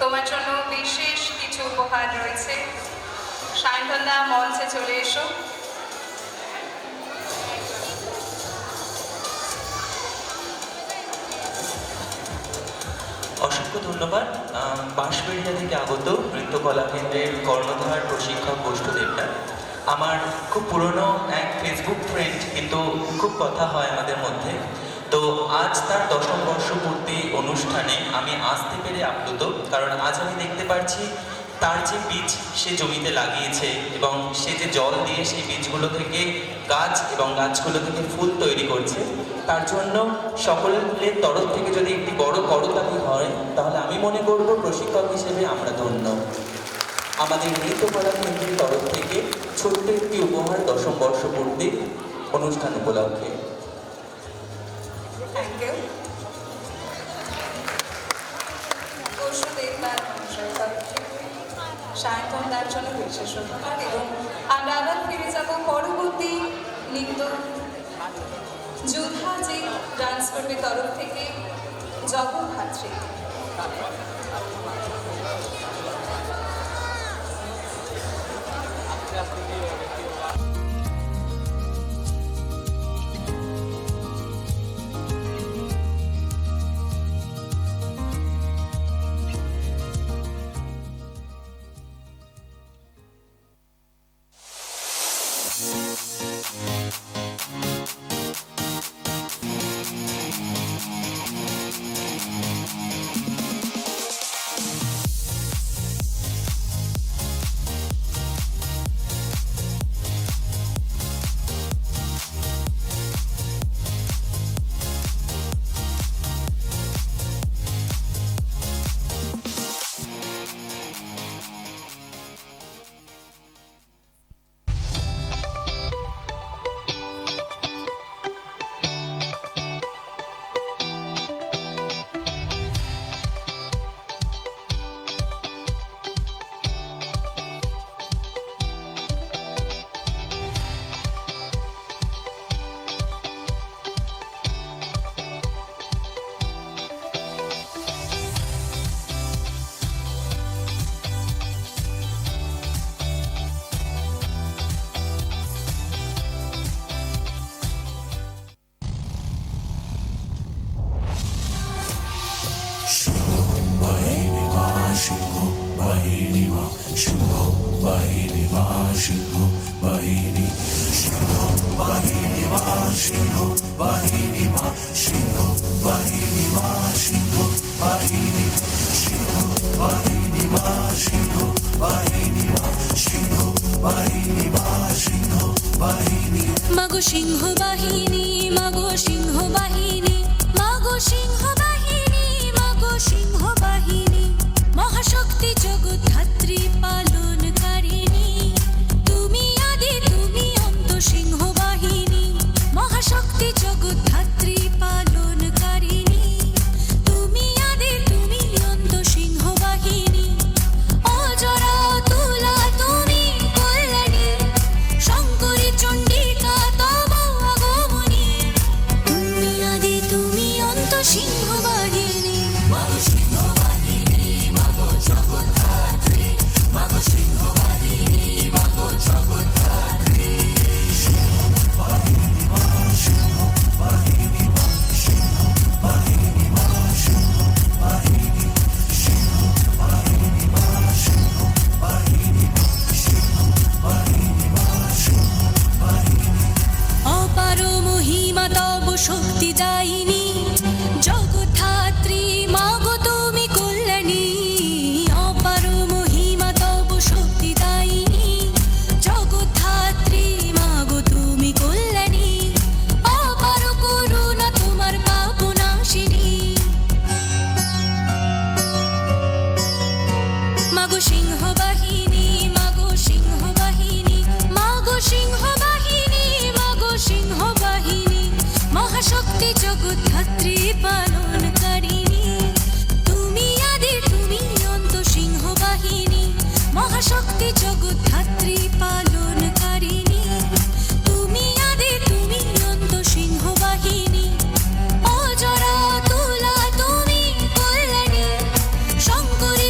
তোমার জন্য বিশেষ কিছু উপহার রয়েছে। সায়ন্তনদা মঞ্চে চলে এসো। অসংখ্য ধন্যবাদ। বাঁশবেড়িয়া থেকে আগত নৃত্যকলা কেন্দ্রের কর্ণধার প্রশিক্ষক বৈষ্ণদেবরা আমার খুব পুরনো এক ফেসবুক ফ্রেন্ড, কিন্তু খুব কথা হয় আমাদের মধ্যে। তো আজ তার 10ম বর্ষপূর্তি অনুষ্ঠানে আমি আসতে পেরে আপ্লুত, কারণ আজ আমি দেখতে পাচ্ছি তার যে বীজ সে জমিতে লাগিয়েছে এবং সে যে জল দিয়ে সেই বীজগুলো থেকে গাছ এবং গাছগুলো থেকে ফুল তৈরি করছে, তার জন্য সকলের তরফ থেকে যদি একটি বড় করতালি হয় তাহলে আমি মনে করব প্রশিক্ষক হিসেবে আমরা ধন্য। আমাদের নৃত্যকলা কেন্দ্রের তরফ থেকে ছোট্ট একটি উপহার 10ম বর্ষপূর্তি অনুষ্ঠান উপলক্ষে। Thank you. সায়ন্তনদার জন্য বিশেষ ধন্যবাদ এবং আমরা আবার ফিরে যাব পরবর্তী নৃত্য যোদ্ধা যে ডান্স করবে তরফ থেকে জগদ্ধাত্রী। মাগো সিংহ বাহিনী, মাগো সিংহ বাহিনী, মাগো সিংহ বাহিনী, মাগো সিংহ বাহিনী, মহাশক্তি জগদ্ধাত্রী পালনকারিণী, তুমি আদি তুমি অন্ত সিংহ বাহিনী, মহাশক্তি জগদ্ধাত্রী পালনকারিণী, তুমি আদি তুমি অন্ত সিংহ বাহিনী, অজরা তুলা তুমি কল্যাণী, শঙ্করী চণ্ডিকা তব আগমনী, তুমি আদি তুমি অন্ত সিংহ বাহিনী, মাগো সিংহ বাহিনী, মাগো জগদ্ধাত্রী, মাগো সিংহ বাহিনী, মাগো জগদ্ধাত্রী, সিংহ বাহিনী মা, সিংহ বাহিনী মা, সিংহ বাহিনী মা, সিংহ বাহিনী, সিংহ বাহিনী মা, সিংহ বাহিনী মা, সিংহ বাহিনী মা, সিংহ বাহিনী। অপার মহিমা তব শক্তি দায়িনী, জগদ্ধাত্রী মাগো তুমি কল্যাণী, অপার মহিমা তব শক্তি দায়িনী, জগদ্ধাত্রী মাগো তুমি কল্যাণী, অপার করুণা তোমার পাপনাশিনী, মাগো সিংহ বাহিনী, মাগো সিংহ বাহিনী, মাগো সিংহ বাহিনী, মাগো সিংহ বাহিনী, মহাশক্তি জগদ্ধাত্রী পালনকারিণী, তুমি আদি তুমি অন্ত সিংহ বাহিনী, মহাশক্তি জগদ্ধাত্রী পালনকারিণী, তুমি আদি তুমি অন্ত সিংহ বাহিনী, অজরা তুলা তুমি কল্যাণী, শঙ্করী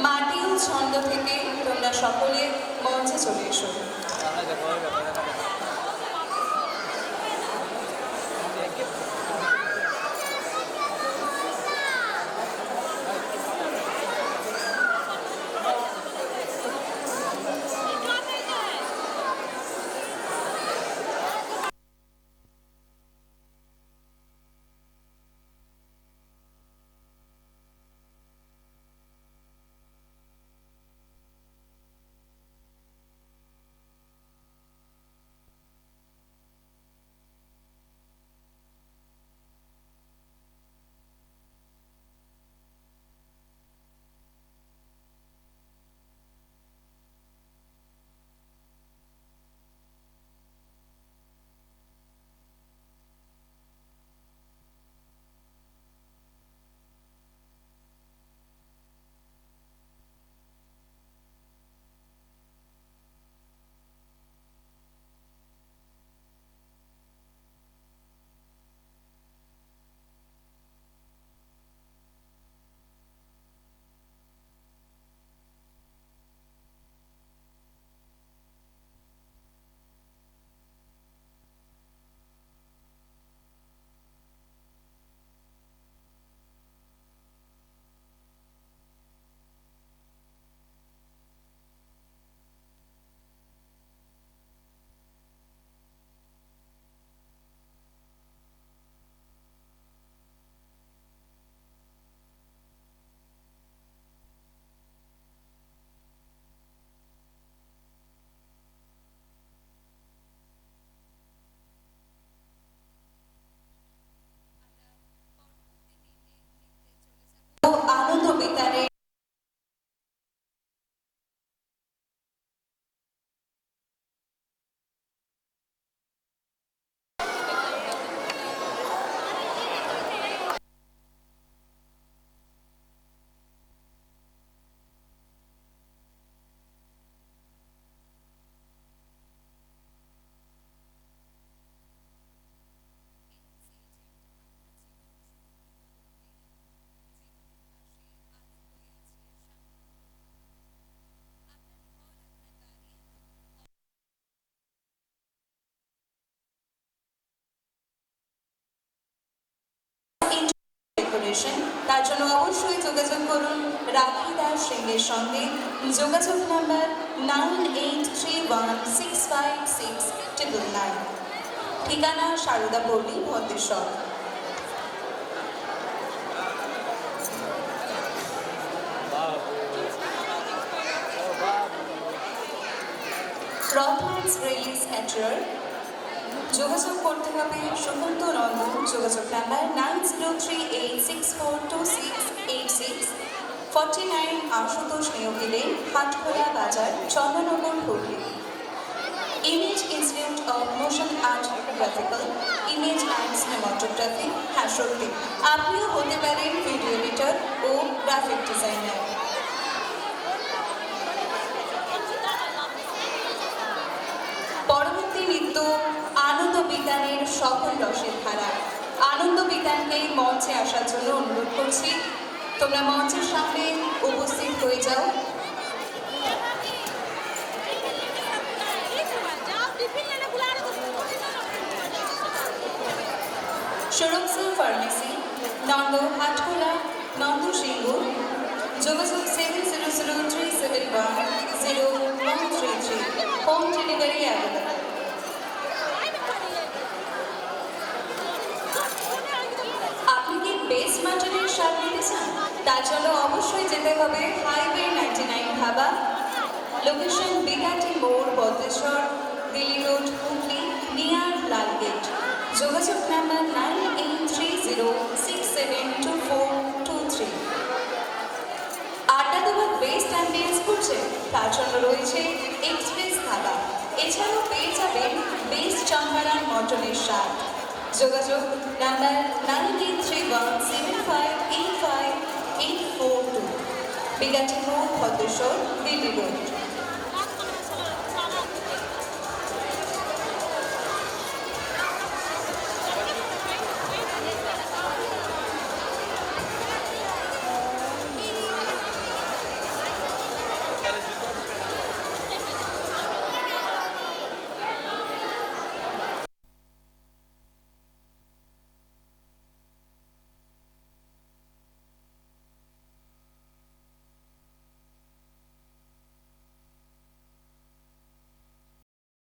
মাটি ও ছন্দ থেকে তোমরা সকলে মঞ্চে চলে এসো। আনন্দ বিতানের ডেকোরেশন, তার জন্য অবশ্যই যোগাযোগ করুন রাখি দাস সিংয়ের সঙ্গে। যোগাযোগ নাম্বার 9831656999, ঠিকানা সারদা পল্লী, ভদ্রেশ্বর। রথম্যান্স রিলিজ ক্যাটারার, যোগাযোগ করতে হবে সুমন্ত নন্দন। যোগাযোগ number 9038642686, 49 Ashutosh Neogi lane, Hatkhola Bazar, Chandannagar, Hooghly. Image institute of motion art graphical, image and cinematography, হাসরটি। আপনিও হতে পারেন ভিডিও এডিটর ও গ্রাফিক ডিজাইনার। পরবর্তী নৃত্য আনন্দ বিতানের সকল রসের ধারা। আনন্দ বিতানকে মঞ্চে আসার জন্য অনুরোধ করছি, তোমরা মঞ্চের সামনে উপস্থিত হয়ে যাও। সুরক্ষা ফার্মেসি, নন্দ, হাটখোলা, নন্দ সিংহ। যোগাযোগ 7003710133। Home delivery available. আপনি কি বেস্ট মাটনের স্বাদ নিতে চান? তার জন্য অবশ্যই যেতে হবে হাইওয়ে 99 ধাবা, লোকেশন বিকাটি মোড়, ভদ্রেশ্বর, দিল্লি রোড, হুগলি, নিয়ার লালগেট। যোগাযোগ নাম্বার 9830672423। আড্ডা দেওয়ার বেস্ট অ্যাম্বিয়েন্স করছে, তার জন্য রয়েছে এক্সপ্রেস ধাবা। এছাড়াও পেয়ে যাবেন বেস্ট চম্পারান মটনের স্বাদ। যোগাযোগ নাম্বার 9831758582, বিকাটি মোড়, ভদ্রেশ্বর, দিল্লি রোড।